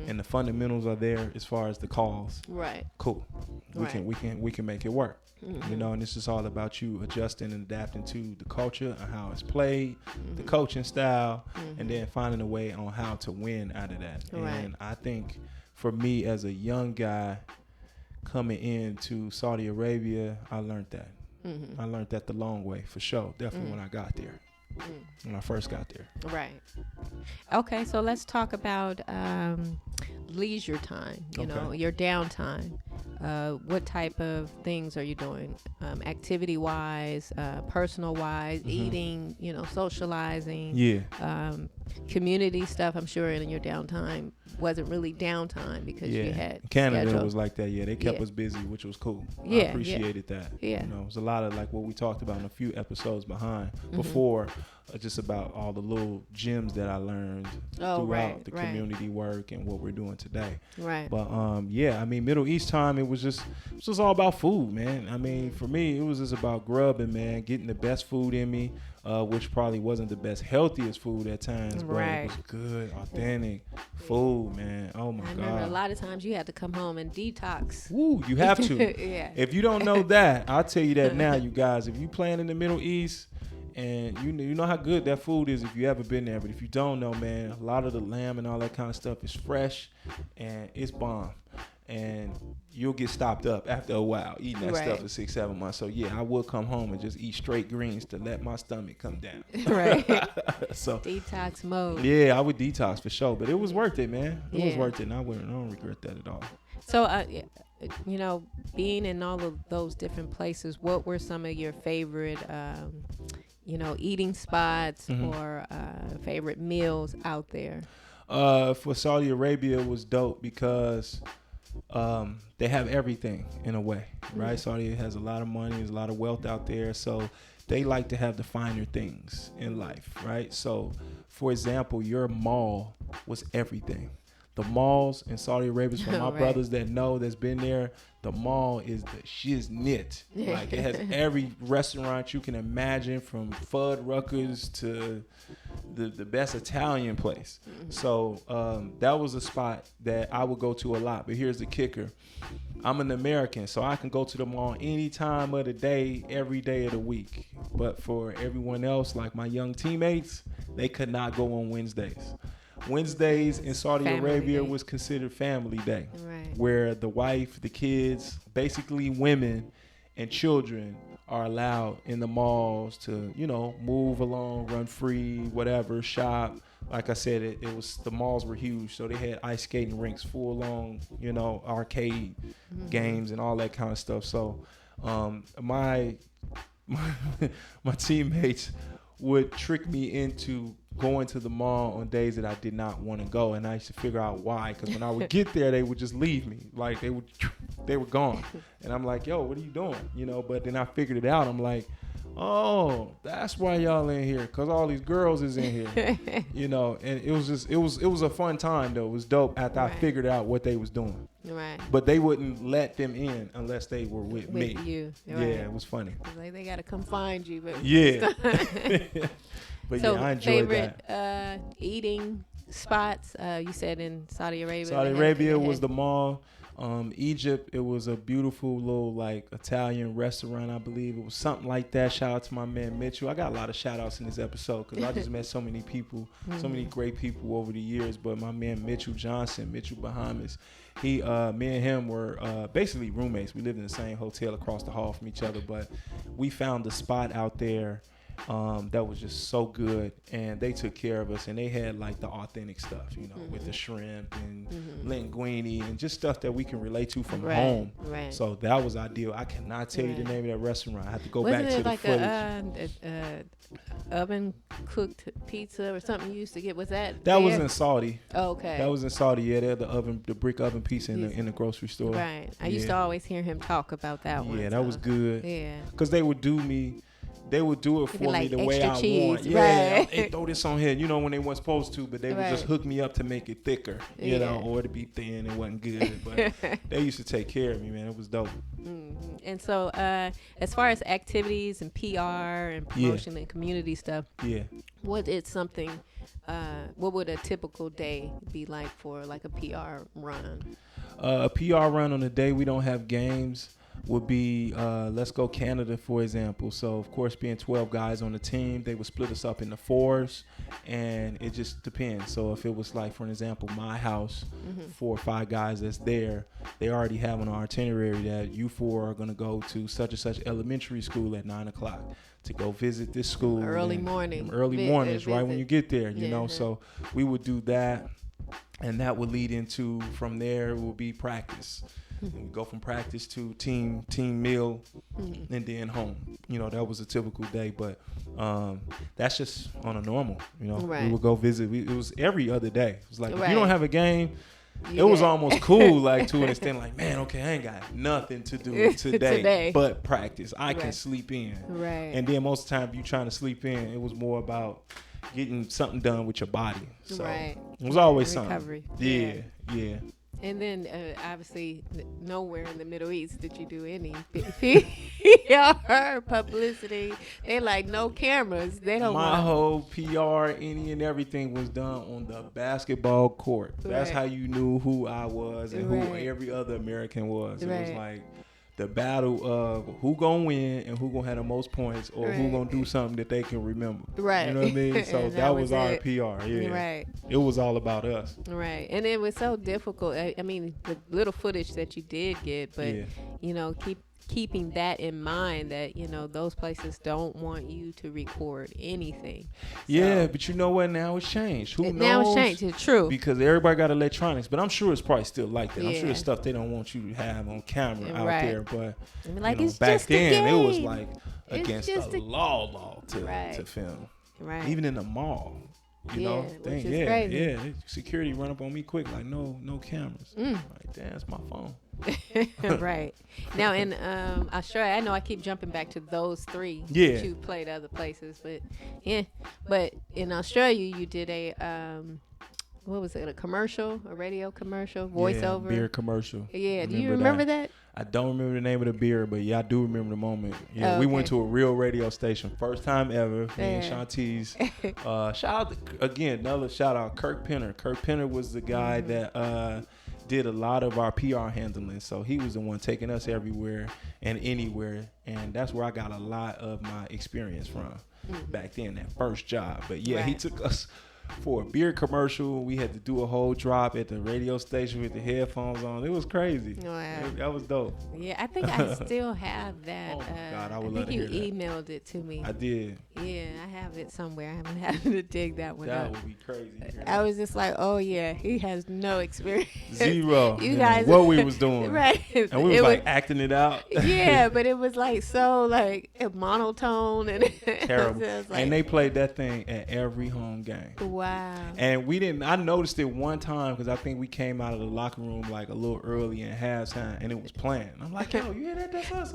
and the fundamentals are there as far as the calls. Right. Cool. We can make it work. And this is all about you adjusting and adapting to the culture and how it's played, the coaching style, and then finding a way on how to win out of that. Right. And I think for me as a young guy coming into Saudi Arabia, I learned that. I learned that the long way, for sure. Definitely when I got there. When I first got there. Right. Okay, so let's talk about leisure time, your downtime. What type of things are you doing? Activity-wise, personal-wise, eating, socializing. Yeah. Community stuff, I'm sure in your downtime wasn't really downtime because you had Canada schedule. was like that. Yeah, they kept us busy, which was cool. Yeah, I appreciated that. Yeah. It was a lot of like what we talked about in a few episodes before, just about all the little gems that I learned throughout the community work and what we're doing today. Right. But Middle East time, it was just all about food, man. I mean, for me, it was just about grubbing, man, getting the best food in me, which probably wasn't the best, healthiest food at times, but it was good, authentic food, man. Oh my God. I remember a lot of times you had to come home and detox. Woo, you have to. Yeah. If you don't know that, I'll tell you that now, you guys. If you playing in the Middle East, and you know how good that food is if you ever been there. But if you don't know, man, a lot of the lamb and all that kind of stuff is fresh and it's bomb. And you'll get stopped up after a while eating that stuff for 6-7 months. So yeah, I will come home and just eat straight greens to let my stomach come down. Right. So detox mode. Yeah, I would detox for sure. But it was worth it, man. It was worth it. And I don't regret that at all. So being in all of those different places, what were some of your favorite eating spots or favorite meals out there? For Saudi Arabia, it was dope because they have everything in a way, right? Saudi has a lot of money, there's a lot of wealth out there, so they like to have the finer things in life, right? So, for example, your mall was everything. The malls in Saudi Arabia, for my brothers that know, that's been there, the mall is the shiznit. Like, it has every restaurant you can imagine, from Fuddruckers to the best Italian place. So that was a spot that I would go to a lot. But here's the kicker. I'm an American, so I can go to the mall any time of the day, every day of the week. But for everyone else, like my young teammates, they could not go on Wednesdays. Wednesdays in Saudi Arabia was considered family day, where the wife, the kids, basically women and children are allowed in the malls to, move along, run free, whatever, shop. Like I said, it was, the malls were huge, so they had ice skating rinks, full on, arcade games and all that kind of stuff. So my teammates would trick me into going to the mall on days that I did not want to go, and I used to figure out why, because when I would get there, they would just leave me. Like, they were gone, and I'm like, yo, what are you doing? But then I figured it out. I'm like, oh, that's why y'all in here, because all these girls is in here. And it was a fun time though. It was dope after I figured out what they was doing. Right. But they wouldn't let them in unless they were with me. You. Yeah, it was funny. Like, they got to come find you. But yeah. But so yeah, I enjoyed that. Favorite eating spots, you said in Saudi Arabia? Saudi Arabia was the mall. Egypt, it was a beautiful little like Italian restaurant, I believe. It was something like that. Shout out to my man Mitchell. I got a lot of shout outs in this episode because I just met so many people, so many great people over the years. But my man Mitchell Johnson, Mitchell Bahamas, me and him were basically roommates. We lived in the same hotel across the hall from each other, but we found a spot out there that was just so good, and they took care of us, and they had like the authentic stuff, with the shrimp and linguine and just stuff that we can relate to from home. Right. So that was ideal. I cannot tell you the name of that restaurant. I have to go back to the like footage. a oven cooked pizza or something you used to get? Was that was in Saudi. Oh, okay. That was in Saudi. Yeah, they had the brick oven pizza in the grocery store. Right. I used to always hear him talk about that one. Yeah, that was good. Yeah. Because they would do it for me the way I cheese, want. Yeah, hey, throw this on here. When they weren't supposed to, but they would just hook me up to make it thicker, or to be thin. It wasn't good, but they used to take care of me, man. It was dope. Mm-hmm. And so, as far as activities and PR and promotion and community stuff, what would a typical day be like for like a PR run? A PR run on a day we don't have games would be, let's go Canada, for example. So, of course, being 12 guys on the team, they would split us up into fours, and it just depends. So if it was like, for an example, my house, 4 or 5 guys that's there, they already have on our itinerary that you 4 are going to go to such and such elementary school at 9 o'clock to go visit this school. Early mornings, right when you get there, you know. So we would do that, and that would lead into, from there, it would be practice. And we go from practice to team meal, and then home. That was a typical day, but that's just on a normal. Right. We would go visit. It was every other day. It was like, if you don't have a game, it was almost cool, like to an extent, like, man, okay, I ain't got nothing to do today. But practice. I can sleep in. Right. And then most of the time, you trying to sleep in, it was more about getting something done with your body. So it was always recovery. Something. Yeah. And then, obviously, nowhere in the Middle East did you do any PR publicity. They like no cameras. They don't. My whole PR, any and everything was done on the basketball court. Right. That's how you knew who I was and who every other American was. It was like the battle of who gonna win and who gonna have the most points, or who gonna do something that they can remember. Right. You know what I mean? So that was our PR. Yeah. Right. It was all about us. Right. And it was so difficult. I mean, the little footage that you did get, but keeping that in mind that those places don't want you to record anything. Yeah, but you know what? Now it's changed. Who knows? Now it's changed. It's true, because everybody got electronics, but I'm sure it's probably still like that. I'm sure it's stuff they don't want you to have on camera out there. But back then it was like against the law to film. Right. Even in the mall. Which is crazy. Security run up on me quick, like no cameras. Like, damn, that's my phone. Right. Now in Australia, I know I keep jumping back to those 3 that you played other places, but in Australia you did a what was it, a radio commercial, voiceover? Beer commercial. Yeah, do you remember that? I don't remember the name of the beer, but I do remember the moment. Yeah, we went to a real radio station, first time ever. Me and Shantice. Shout out another shout out, Kirk Penner. Kirk Penner was the guy that did a lot of our PR handling, so he was the one taking us everywhere and anywhere, and that's where I got a lot of my experience from back then, that first job. But he took us for a beer commercial. We had to do a whole drop at the radio station with the headphones on. It was crazy. Wow. That was dope. Yeah, I think I still have that. Oh my God, I would love to hear that. You emailed it to me. I did. Yeah, I have it somewhere. I haven't had to dig that one up. That would be crazy. I was just like, oh yeah, he has no experience. Zero. You guys, what we was doing. Right. And we was like acting it out. Yeah, but it was like so like monotone and terrible. And they played that thing at every home game. Wow. And I noticed it one time because I think we came out of the locker room like a little early in halftime, and it was playing. I'm like, yo, you hear that? That's us.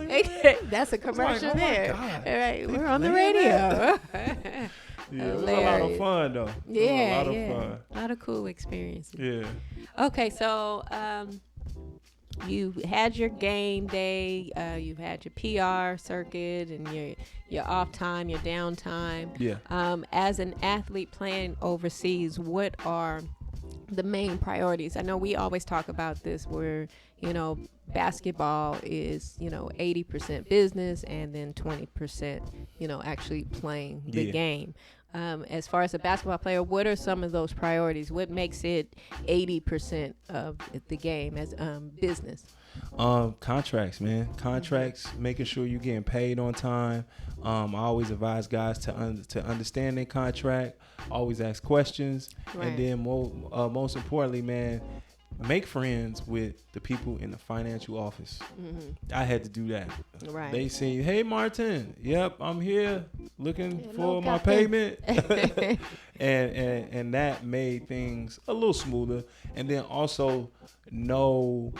That's a commercial like, there. God. All right, we're on the radio. It was a lot of fun though. Yeah, a lot of fun. A lot of cool experiences. Yeah. Okay, so you had your game day, you've had your PR circuit, and your off time, your downtime. Yeah. As an athlete playing overseas, what are the main priorities? I know we always talk about this where, basketball is, 80% business and then 20%, actually playing the game. As far as a basketball player, what are some of those priorities? What makes it 80% of the game as business? Contracts, man. Contracts, making sure you're getting paid on time. I always advise guys to understand their contract, always ask questions, and then most importantly, man, make friends with the people in the financial office. I had to do that. They say, "Hey, Martin, yep, I'm here looking for my payment," and that made things a little smoother. And then also know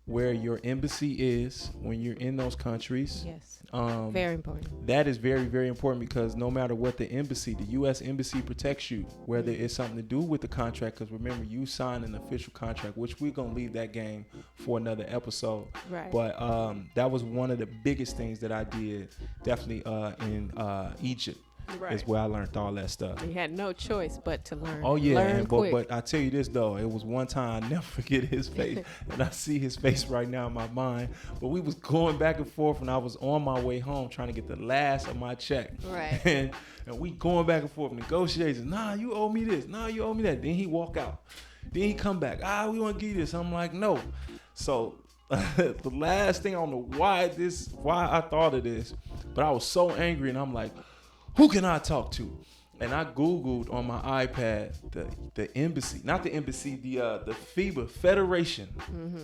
where your embassy is when you're in those countries. Yes. Very important. That is very, very important, because no matter what the U.S. embassy protects you, whether it's something to do with the contract, because remember, you signed an official contract, which we're going to leave that game for another episode. Right. But that was one of the biggest things that I did, definitely in Egypt. Is where I learned all that stuff. You had no choice but to learn. Oh yeah, learn quick. But I tell you this though, it was one time I never forget his face, and I see his face right now in my mind. But we was going back and forth, and I was on my way home trying to get the last of my check. Right. And we going back and forth, negotiations. Nah, you owe me this. Nah, you owe me that. Then he walk out. Then he come back. We want to give you this. I'm like, no. So the last thing, I don't know why I thought of this, but I was so angry, and I'm like, who can I talk to? And I Googled on my iPad the embassy, not the embassy, the FIBA Federation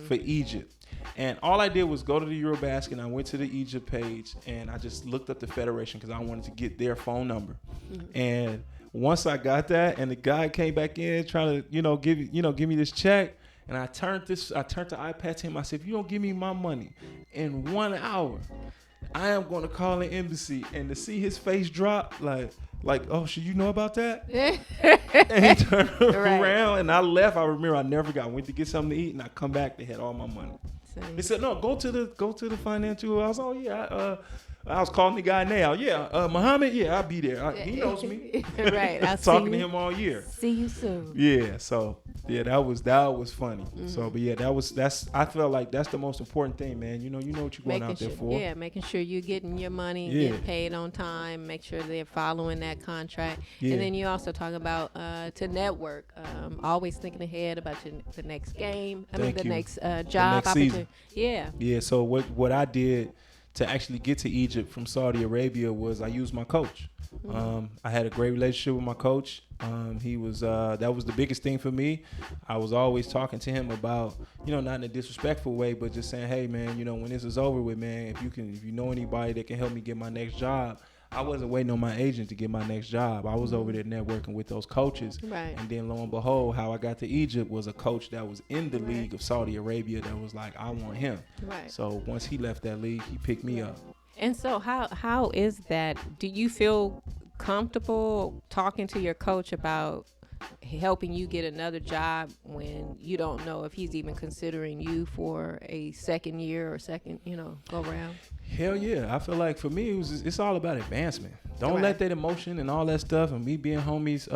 for Egypt. And all I did was go to the Eurobasket, and I went to the Egypt page, and I just looked up the federation because I wanted to get their phone number. And once I got that, and the guy came back in trying to, give me this check, and I turned the iPad to him. I said, if you don't give me my money in 1 hour, I am going to call an embassy. And to see his face drop, like, oh, should you know about that? And he turned around, and I left. I remember I never got. I went to get something to eat, and I come back. They had all my money. They said, no, go to the financial. I was, oh yeah. I was calling the guy now. Yeah, Muhammad. Yeah, I'll be there. He knows me. Right. I'll talking to him all year. See you soon. Yeah. So yeah, that was funny. So, but yeah, I felt like that's the most important thing, man. You know what you're going out there for. Yeah, making sure you're getting your money, getting paid on time. Make sure they're following that contract. Yeah. And then you also talk about to network. Always thinking ahead about the next game. Next job opportunity. Yeah. Yeah. So what I did to actually get to Egypt from Saudi Arabia was I used my coach. I had a great relationship with my coach. He was that was the biggest thing for me. I was always talking to him about, not in a disrespectful way, but just saying, hey man, when this is over with, man, if you know anybody that can help me get my next job. I wasn't waiting on my agent to get my next job. I was over there networking with those coaches. Right. And then lo and behold, how I got to Egypt was a coach that was in the league of Saudi Arabia that was like, I want him. Right. So once he left that league, he picked me up. And so how is that? Do you feel comfortable talking to your coach about helping you get another job when you don't know if he's even considering you for a second year or second, go round? Hell yeah. I feel like for me, it's all about advancement. Don't let that emotion and all that stuff and me being homies,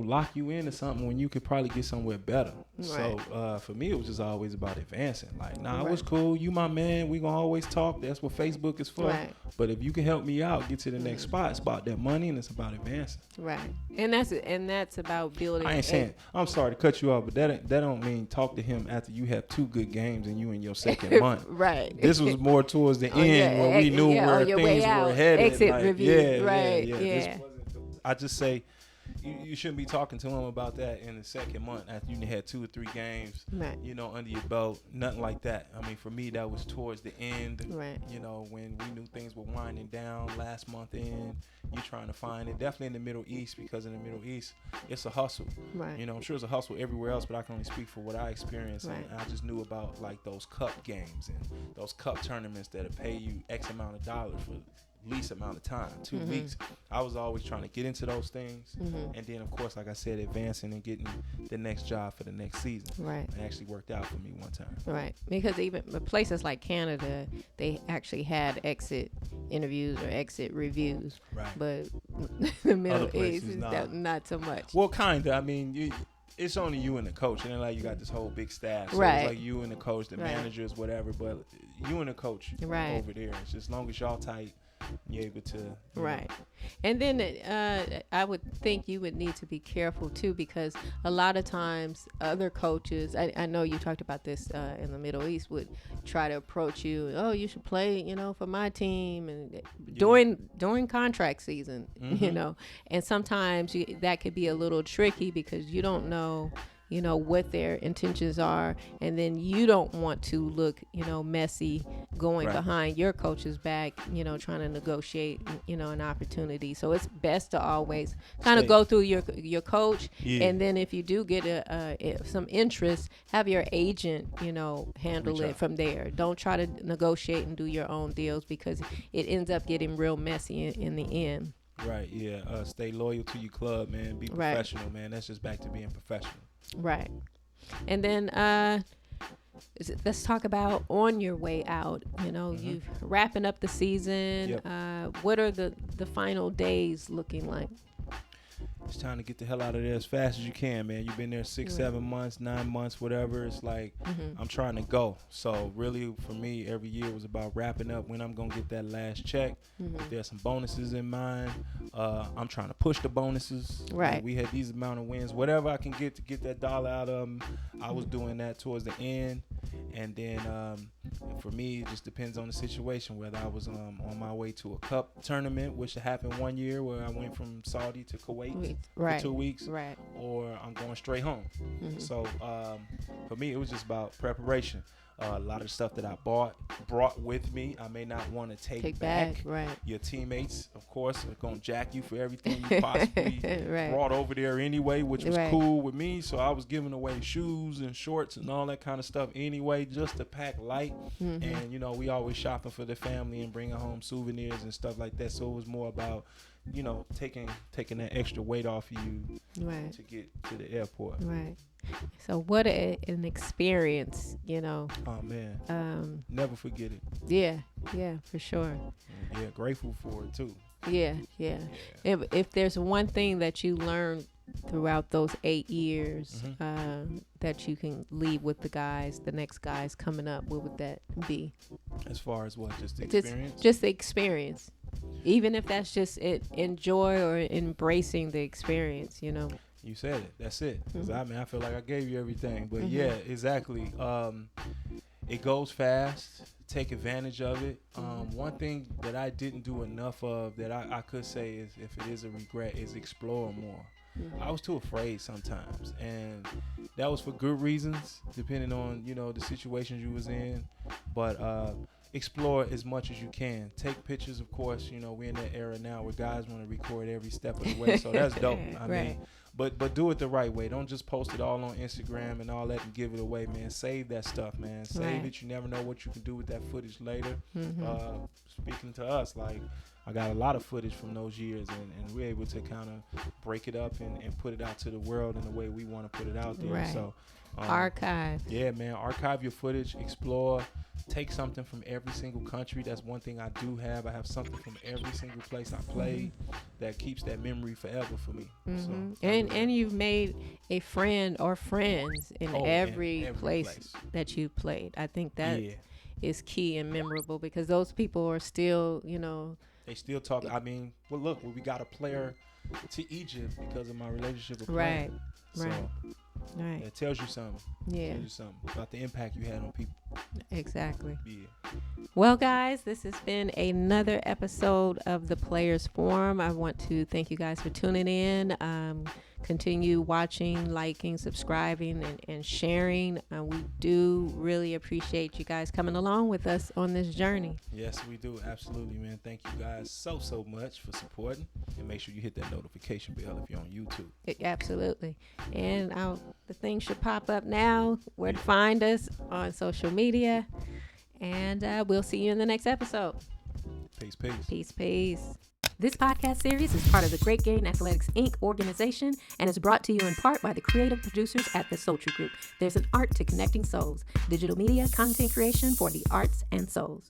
lock you into something when you could probably get somewhere better. Right. So for me, it was just always about advancing. Like, it was cool. You my man. We going to always talk. That's what Facebook is for. Right. But if you can help me out, get to the next spot, it's about that money and it's about advancing. Right. And that's about building. I ain't saying, I'm sorry to cut you off, but that don't mean talk to him after you have 2 good games and you in your second month. Right. This was more towards the end when we knew where things were headed. Exit review. Right. Yeah. I just say you shouldn't be talking to him about that in the second month after you had 2 or 3 games, under your belt. Nothing like that. I mean, for me, that was towards the end. Right. When we knew things were winding down last month in, you trying to find it. Definitely in the Middle East, because in the Middle East, it's a hustle. Right. I'm sure it's a hustle everywhere else, but I can only speak for what I experienced. Right. And I just knew about like those cup games and those cup tournaments that'll pay you X amount of dollars for least amount of time, 2 weeks. I was always trying to get into those things, and then of course, like I said, advancing and getting the next job for the next season. Right. It actually worked out for me one time. Right, because even places like Canada, they actually had exit interviews or exit reviews. Right. But the Middle East is not so much. Well, kinda. I mean, it's only you and the coach, and then like you got this whole big staff. So Right. it's like you and the coach, the Right. managers, whatever. But you and the coach Right. over there. It's just as long as y'all tight, you're able to. Right. And then I would think you would need to be careful too, because a lot of times other coaches, I know you talked about this in the Middle East, would try to approach you. Oh, you should play, for my team, and during contract season, And sometimes that could be a little tricky because you don't know what their intentions are, and then you don't want to look messy going Right. behind your coach's back, trying to negotiate an opportunity. So it's best to always kind of go through your coach, and then if you do get some interest, have your agent handle it from there. Don't try to negotiate and do your own deals, because it ends up getting real messy in the end. Right. Yeah. Stay loyal to your club, man. Be professional, man. That's just back to being professional. Right. And then let's talk about on your way out. You've wrapping up the season. Yep. What are the final days looking like? It's time to get the hell out of there as fast as you can, man. You've been there 6, 7 months, 9 months, whatever. It's like I'm trying to go. So really, for me, every year was about wrapping up when I'm gonna get that last check. If there's some bonuses in mind, I'm trying to push the bonuses. Right. We had these amount of wins, whatever I can get to get that dollar out of them. I was doing that towards the end, and then for me, it just depends on the situation. Whether I was on my way to a cup tournament, which happened one year, where I went from Saudi to Kuwait. For 2 weeks, right? Or I'm going straight home. So for me, it was just about preparation. A lot of stuff that I brought with me, I may not want to take back. Right. Your teammates, of course, are going to jack you for everything you possibly brought over there anyway, which was cool with me. So I was giving away shoes and shorts and all that kind of stuff anyway, just to pack light. And, we always shopping for the family and bringing home souvenirs and stuff like that. So it was more about, taking that extra weight off of you to get to the airport. Right. So what an experience, Oh man. Never forget it. Yeah, for sure. Yeah, grateful for it too. Yeah. If there's one thing that you learned throughout those 8 years that you can leave with the next guys coming up, what would that be? As far as what? Just the experience? Just the experience. Even if that's just enjoy or embracing the experience, You said it. That's it. Because I feel like I gave you everything. But yeah, exactly. It goes fast. Take advantage of it. One thing that I didn't do enough of that I could say is, if it is a regret, is explore more. I was too afraid sometimes, and that was for good reasons, depending on the situations you was in. But explore as much as you can. Take pictures, of course. We're in that era now where guys want to record every step of the way, so that's dope. I mean, but do it the right way. Don't just post it all on Instagram and all that and give it away, man. Save that stuff, man. Save it. You never know what you can do with that footage later. Speaking to us, like, I got a lot of footage from those years, and we're able to kind of break it up and put it out to the world in the way we want to put it out there. Right. So archive. Yeah, man. Archive your footage. Explore. Take something from every single country. That's one thing I do have. I have something from every single place I played that keeps that memory forever for me. So, and you've made a friend or friends in every place that you played. I think that is key and memorable, because those people are still, they still talk. I mean, well, look, we got a player to Egypt because of my relationship with Right. So, Right. It tells you something. Yeah. It tells you something about the impact you had on people. Exactly. Yeah. Well, guys, this has been another episode of the Players Forum. I want to thank you guys for tuning in. Continue watching, liking, subscribing, and sharing. We do really appreciate you guys coming along with us on this journey. Yes, we do. Absolutely, man. Thank you guys so much for supporting. And make sure you hit that notification bell if you're on YouTube. Absolutely. And the thing should pop up now, where to find us on social media. And we'll see you in the next episode. Peace. Peace. This podcast series is part of the Great Game Athletics, Inc. organization and is brought to you in part by the creative producers at the Soldier Group. There's an art to connecting souls. Digital media content creation for the arts and souls.